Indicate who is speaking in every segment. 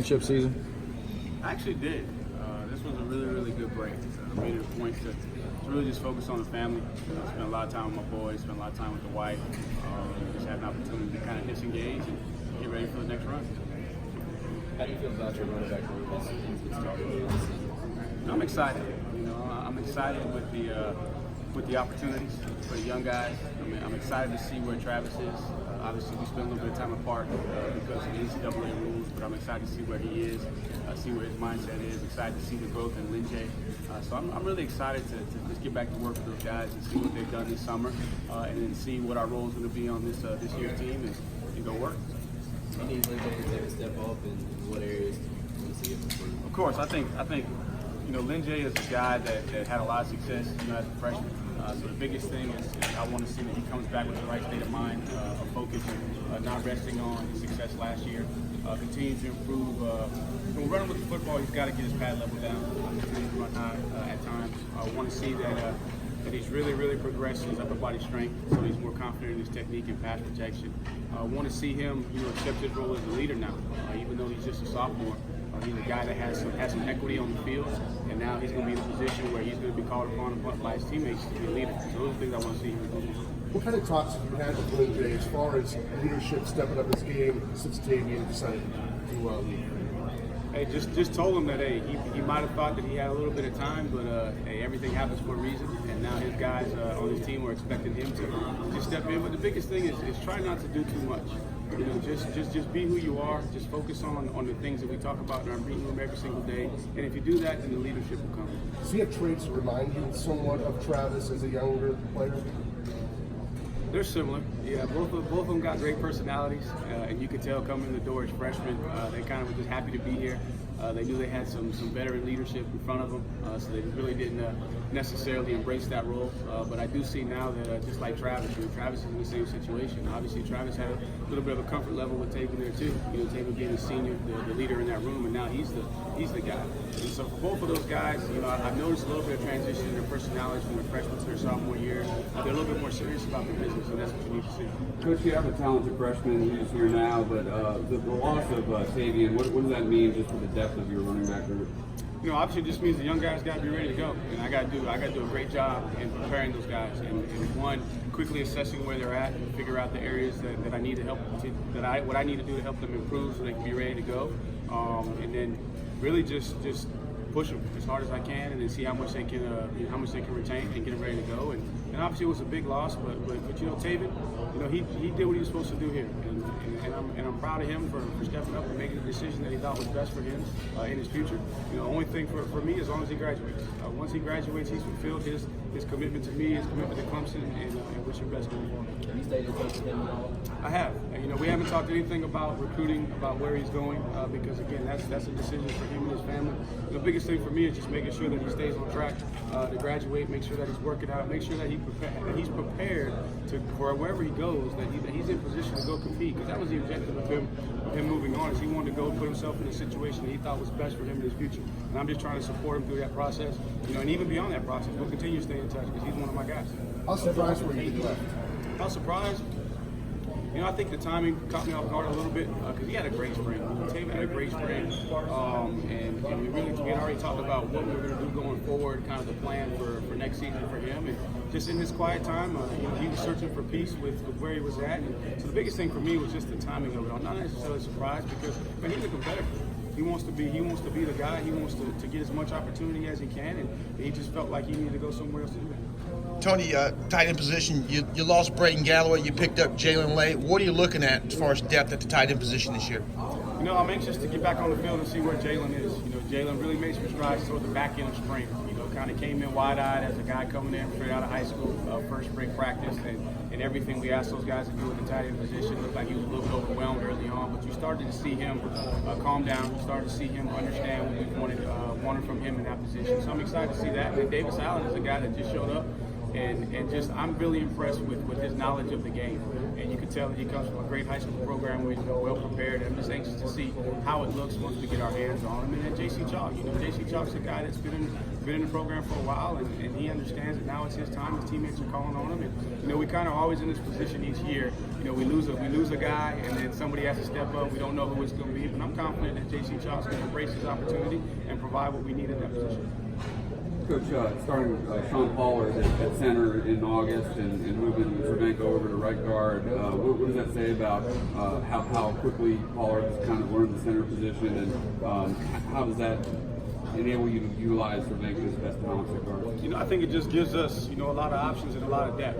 Speaker 1: championship season?
Speaker 2: I actually did. This was a really, really good break. I made it a point to really just focus on the family. Spend a lot of time with my boys, spend a lot of time with the wife. Just had an opportunity to kind of disengage and get ready for the next run.
Speaker 3: How do you feel about your running back room as things get started?
Speaker 2: I'm excited. I'm excited with the opportunities for the young guys. I'm excited to see where Travis is. Obviously, we spent a little bit of time apart because of the NCAA rules, but I'm excited to see where he is, see where his mindset is. Excited to see the growth in Linjay. So I'm really excited to just get back to work with those guys and see what they've done this summer, and then see what our role is going to be on this year's team and go work.
Speaker 3: You need Linjay to take a step up, in what areas do you see him improve?
Speaker 2: Of course, I think Linjay is a guy that had a lot of success as a freshman. So the biggest thing is I want to see that he comes back with the right state of mind, a focus, not resting on his success last year. Continue to improve. When running with the football, he's got to get his pad level down. Continue to run high at times. I want to see that he's really, really progressed his upper body strength, so he's more confident in his technique and pass protection. I want to see him, accept his role as a leader now, even though he's just a sophomore. He's a guy that has some equity on the field, and now he's going to be in a position where he's going to be called upon by his teammates to be a leader. So those are the things I want to see him do.
Speaker 4: What kind of talks have you had with Linjay as far as leadership stepping up his game since Tavian decided to leave?
Speaker 2: Hey, just told him that he might have thought that he had a little bit of time, but everything happens for a reason, and now his guys on his team are expecting him to step in. But the biggest thing is try not to do too much. Just be who you are. Just focus on the things that we talk about in our meeting room every single day. And if you do that, then the leadership will come.
Speaker 4: Does he have traits that remind you somewhat of Travis as a younger player?
Speaker 2: They're similar. Yeah, both of them got great personalities, and you could tell coming in the door as freshmen, they kind of were just happy to be here. They knew they had some veteran leadership in front of them, so they really didn't necessarily embrace that role. But I do see now that just like Travis, Travis is in the same situation. Obviously, Travis had a little bit of a comfort level with Taven there too. Taven being the senior, the leader in that room, and now he's the guy. And so for both of those guys, I've noticed a little bit of transition in their personalities from their freshman to their sophomore year. They're a little bit more serious about their business, and that's what you need to see.
Speaker 5: Coach, you have a talented freshman who's here now, but the loss of Tavian, what does that mean just for the depth of your running back group?
Speaker 2: Obviously, it just means the young guys got to be ready to go, and I got to do a great job in preparing those guys, and one, quickly assessing where they're at, and figure out the areas that I need to help, what I need to do to help them improve, so they can be ready to go, and then really just push them as hard as I can, and then see how much they can retain and get them ready to go. And obviously, it was a big loss, but Taven, he did what he was supposed to do here, and I'm proud of him for stepping up and making the decision that he thought was best for him in his future. The only thing for me, as long as he graduates. Once he graduates, he's fulfilled his commitment to me, his commitment to Clemson, and wish him best going forward.
Speaker 3: Have you stayed in touch with him at all?
Speaker 2: I have. We haven't talked anything about recruiting, about where he's going, because again, that's a decision for him and his family. The biggest thing for me is just making sure that he stays on track to graduate, make sure that he's working out, make sure that he's prepared for wherever he goes, that he's in position to go compete. Because that was the objective of him moving on, is he wanted to go put himself in a situation that he thought was best for him in his future. And I'm just trying to support him through that process. And even beyond that process, we'll continue to stay in touch because he's one of my guys.
Speaker 4: How surprised were you left?
Speaker 2: How surprised? I think the timing caught me off guard a little bit because he had a great spring. Taven had a great spring, and we had already talked about what we were going to do going forward, kind of the plan for next season for him. And just in his quiet time, he was searching for peace with where he was at. And so the biggest thing for me was just the timing of it. I'm not necessarily surprised because he's a competitor. He wants to be the guy. He wants to get as much opportunity as he can, and he just felt like he needed to go somewhere else to do that.
Speaker 6: Tony, tight end position, you lost Brayton Galloway, you picked up Jalen Lay. What are you looking at as far as depth at the tight end position this year?
Speaker 2: I'm anxious to get back on the field and see where Jalen is. Jalen really made some strides toward the back end of spring. Kind of came in wide-eyed as a guy coming in straight out of high school, first spring practice, and everything we asked those guys to do with the tight end position looked like he was a little bit overwhelmed early on. But you started to see him calm down. You started to see him understand what we wanted from him in that position. So I'm excited to see that. And Davis Allen is a guy that just showed up. and just I'm really impressed with his knowledge of the game. And you can tell that he comes from a great high school program where he's well prepared. I'm just anxious to see how it looks once we get our hands on him. And then J.C. Chalk, J.C. Chalk's a guy that's been in the program for a while, and he understands that now it's his time. His teammates are calling on him, and we kind of always in this position each year. We lose a guy, and then somebody has to step up. We don't know who it's going to be, but I'm confident that J.C. Chalk's going to embrace his opportunity and provide what we need in that position.
Speaker 5: Coach, starting Sean Pollard at center in August and moving Cervenka over to right guard, what does that say about how quickly Pollard has kind of learned the center position, and how does that enable you to utilize Cervenka's best talents at guard?
Speaker 2: I think it just gives us, a lot of options and a lot of depth.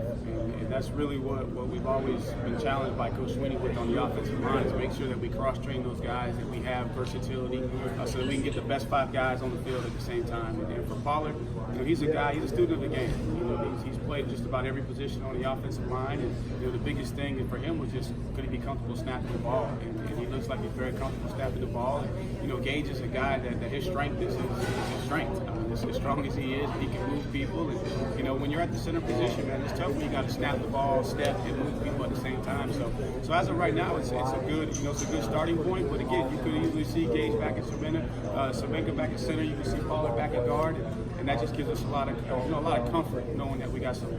Speaker 2: And that's really what we've always been challenged by Coach Sweeney with on the offensive line, is make sure that we cross-train those guys, that we have versatility, so that we can get the best 5 guys on the field at the same time. And for Pollard, he's a student of the game. He's played just about every position on the offensive line, and the biggest thing for him was just could he be comfortable snapping the ball, and he looks like he's very comfortable snapping the ball. And, Gage is a guy that his strength is his strength. As strong as he is, he can move people. And when you're at the center position, man, it's tough when you got to snap the ball, step, and move people at the same time. So as of right now, it's a good starting point. But again, you could easily see Gage back at Cervenka back at center. You can see Pollard back at guard, and that just gives us a lot of comfort knowing that we got some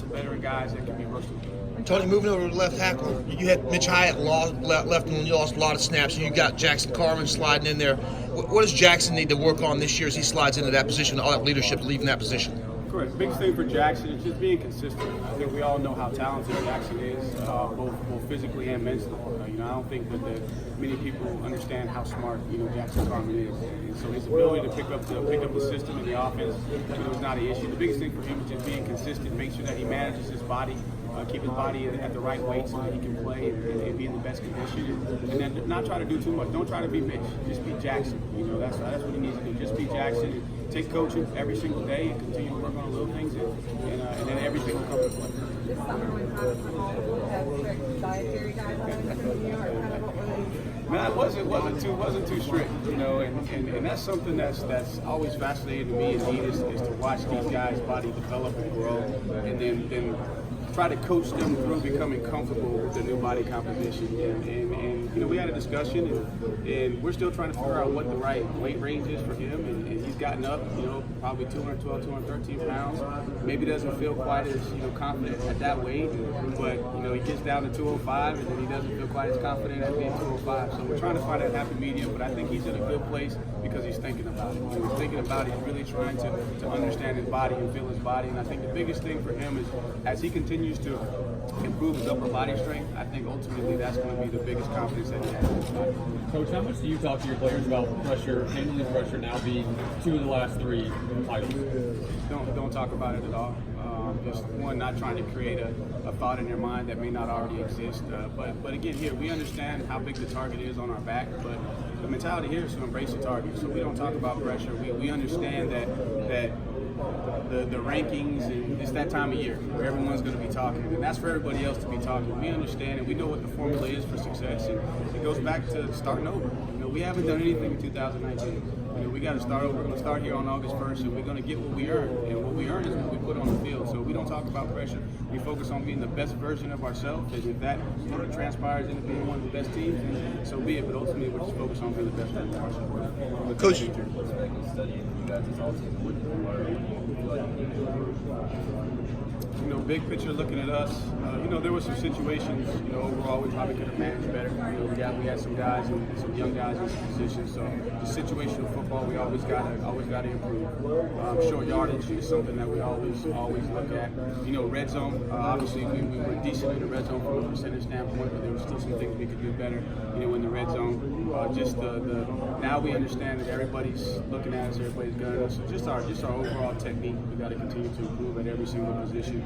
Speaker 2: veteran guys that can be versatile.
Speaker 6: Tony, moving over to left tackle, you had Mitch Hyatt left when you lost a lot of snaps, and you got Jackson Carman sliding in there. What does Jackson need to work on this year as he slides into that position, all that leadership, leaving that position?
Speaker 2: Correct. Biggest thing for Jackson is just being consistent. I think we all know how talented Jackson is, both physically and mentally. I don't think that many people understand how smart Jackson Carman is, and so his ability to pick up the system and the offense is not an issue. The biggest thing for him is just being consistent, make sure that he manages his body. Keep his body at the right weight so that he can play and be in the best condition, and then not try to do too much. Don't try to be Mitch. Just be Jackson. That's what he needs to do. Just be Jackson. And take coaching every single day and continue to work on little things, and then everything will come into play.
Speaker 1: This summer when strict dietary guidelines,
Speaker 2: No, it wasn't too strict, and that's something that's always fascinating to me is to watch these guys' body develop and grow, and then try to coach them through becoming comfortable with the new body composition. And we had a discussion, and we're still trying to figure out what the right weight range is for him. And he's gotten up, probably 212, 213 pounds. Maybe doesn't feel quite as confident at that weight, but he gets down to 205, and then he doesn't feel quite as confident at being 205. So we're trying to find that happy medium. But I think he's in a good place because he's thinking about it. He's thinking about it. He's really trying to understand his body and feel his body. And I think the biggest thing for him is as he continues to improve his upper body strength, I think ultimately that's going to be the biggest confidence that he has in his body.
Speaker 7: Coach, how much do you talk to your players about pressure, handling pressure now being 2 of the last 3 titles?
Speaker 2: Don't talk about it at all. Just one, not trying to create a thought in their mind that may not already exist. But again, here we understand how big the target is on our back, but the mentality here is to embrace the target. So we don't talk about pressure. We understand that the rankings, and it's that time of year where everyone's going to be talking, and that's for everybody else to be talking. We understand and we know what the formula is for success, and it goes back to starting over. We haven't done anything in 2019. We got to start over. We're going to start here on August 1st, and we're going to get what we earn, and what we earn is what we put on the field. So we don't talk about pressure. We focus on being the best version of ourselves, and if that transpires into being one of the best teams, then so be it. But ultimately, we're just focused on being the best version of ourselves.
Speaker 6: Coach,
Speaker 2: big picture looking at us, there were some situations, overall we probably could have managed better. We had some guys and some young guys in some positions. So the situational football we always got to improve. Short yardage is something that we always look at. Red zone. Obviously we were decent in the red zone from a percentage standpoint, but there were still some things we could do better. In the red zone. Now we understand that everybody's looking at us, everybody's gunning us. So just our overall technique, we got to continue to improve at every single position.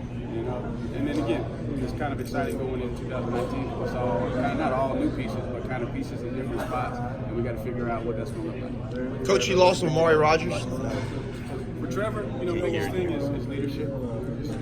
Speaker 2: And then again, it's kind of exciting going into 2019. It's all not all new pieces, but kind of pieces in different spots, and we got to figure out what that's going to look like.
Speaker 6: Coach, you lost Amari Rogers.
Speaker 2: For Trevor, biggest thing is leadership.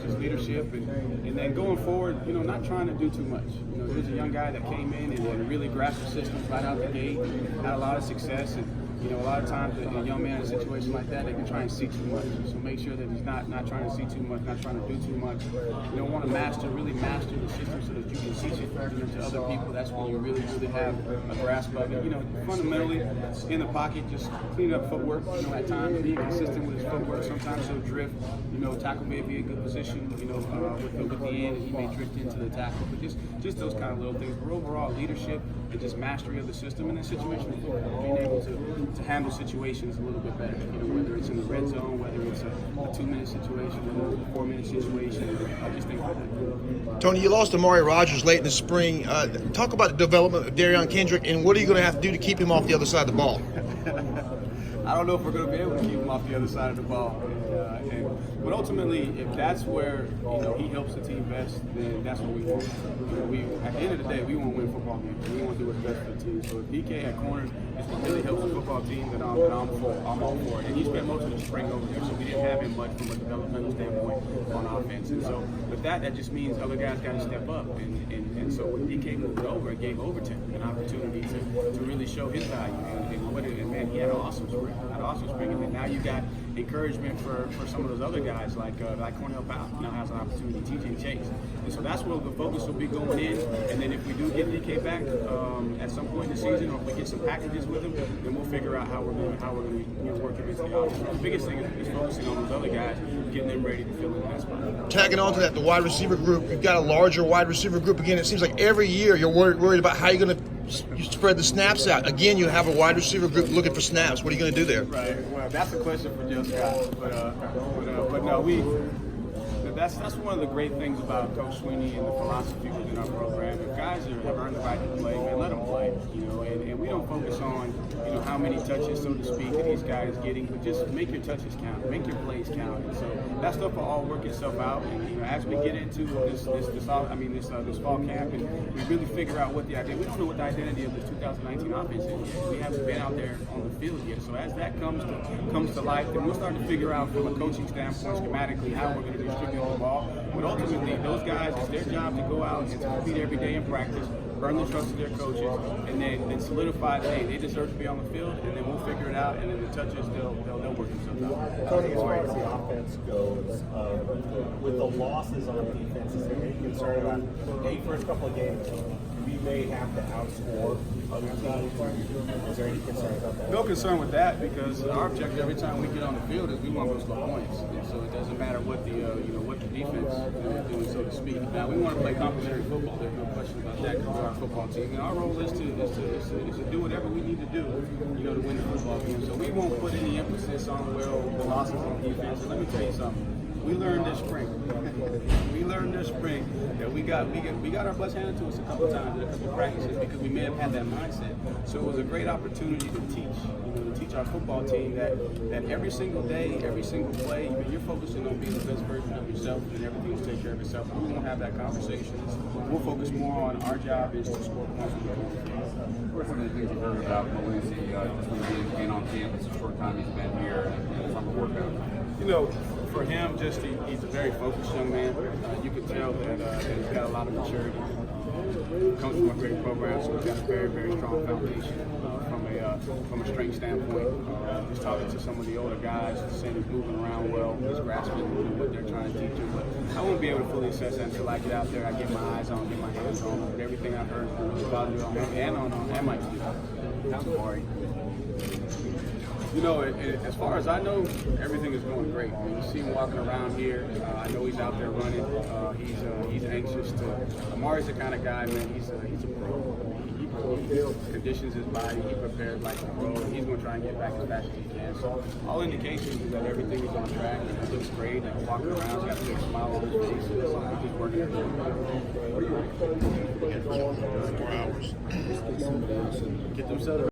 Speaker 2: Just leadership, and then going forward, not trying to do too much. Here's a young guy that came in and really grasped the system right out the gate, had a lot of success, and You know, a lot of times a young man in a situation like that, they can try and see too much. So make sure that he's not trying to see too much, not trying to do too much. You don't want to really master the system so that you can teach it to other people. That's when you really have a grasp of it. You know, fundamentally, in the pocket, just clean up footwork. You know, at times being consistent with his footwork. Sometimes he'll drift. You know, tackle may be a good position. You know, with the end, he may drift into the tackle. But just those kind of little things. But overall, leadership and just mastery of the system and then situational football, being able to handle situations a little bit better. You know, whether it's in the red zone, whether it's a 2-minute situation, or a 4-minute situation. I just think like that.
Speaker 6: Tony, you lost Amari Rodgers late in the spring. Talk about the development of Darion Kendrick, and what are you going to have to do to keep him off the other side of the ball?
Speaker 2: I don't know if we're going to be able to keep him off the other side of the ball. But ultimately, if that's where he helps the team best, then that's what we want. At the end of the day, we want to win football games. We want to do what's best for the team. So if DK at corner is what really helps the football team, then I'm all for it. And he spent most of the spring over there, so we didn't have him much from a developmental standpoint on offense. And so with that just means other guys got to step up. And so when DK moved over, it gave Overton an opportunity to really show his value. And man, he had an awesome spring. And then now you got encouragement for some of those other guys like Cornell Powell now has an opportunity, TJ Chase. And so that's where the focus will be going in. And then if we do get DK back at some point in the season, or if we get some packages with him, then we'll figure out how we're going to work against the offense. The biggest thing is focusing on those other guys, getting them ready to fill in that spot.
Speaker 6: Tagging on to that, the wide receiver group, you've got a larger wide receiver group again. It seems like every year you're worried about how you're going to spread the snaps out. Again, you have a wide receiver group looking for snaps. What are you going to do there?
Speaker 2: Right. Well, that's a question for Joe Scott. But no, that's one of the great things about Coach Sweeney and the philosophy within our program. If guys have earned the right to play, man, let them play. And we don't focus on how many touches, so to speak, that these guys are getting, but just make your touches count, make your plays count. And so that stuff will all work itself out. And as we get into this fall camp, and we really figure out what the identity. We don't know what the identity of the 2019 offense is yet. We haven't been out there on the field yet. So as that comes to life, then we'll start to figure out from a coaching standpoint, schematically, how we're going to distribute the ball. But ultimately, those guys, it's their job to go out and to compete every day in practice, earn the trust of their coaches, and then solidify that, hey, they deserve to be on the field, and then we'll figure it out, and then the touches, they'll work themselves out.
Speaker 8: Tony, as far as the offense goes, with the losses on defense, is there any concern about, hey, first couple of games, we may have to outscore other teams? Is there any concern about that?
Speaker 2: No concern with that, because our objective every time we get on the field is we want to score points. And so it doesn't matter what the defense is doing, so to speak. Now we want to play complementary football. There's no question about that, because we're our football team. And our role is to do whatever we need to do, to win the football game. So we won't put any emphasis on the losses on defense. And let me tell you something. We learned this spring. That we got our butts handed to us a couple times in a couple practices because we may have had that mindset. So it was a great opportunity to teach our football team that every single day, every single play, you're focusing on being the best version of yourself, and everything will take care of itself. We won't have that conversation. We'll focus more on our job is to score points.
Speaker 5: What are some of the things you heard about Malusi just from being on campus a short time he's been here and from the workout?
Speaker 2: For him, he's a very focused young man. You can tell that he's got a lot of maturity. Comes from a great program, so he's got a very, very strong foundation from a strength standpoint. Just talking to some of the older guys, saying he's moving around well, he's grasping what they're trying to teach him. But I won't be able to fully assess that until I get out there, I get my eyes on, get my hands on him. But everything I've heard is really positive on him and my team. How's Amari? As far as I know, everything is going great. You see him walking around here. I know he's out there running. He's anxious to. Amari's the kind of guy, man. He's a pro. He conditions his body. He prepares like a pro. He's going to try and get back as fast as he can. So all indications is that everything is on track. He looks great. And walking around, he's got a big smile on his face. So he's just working every day.
Speaker 6: 4 hours.
Speaker 2: Get themselves.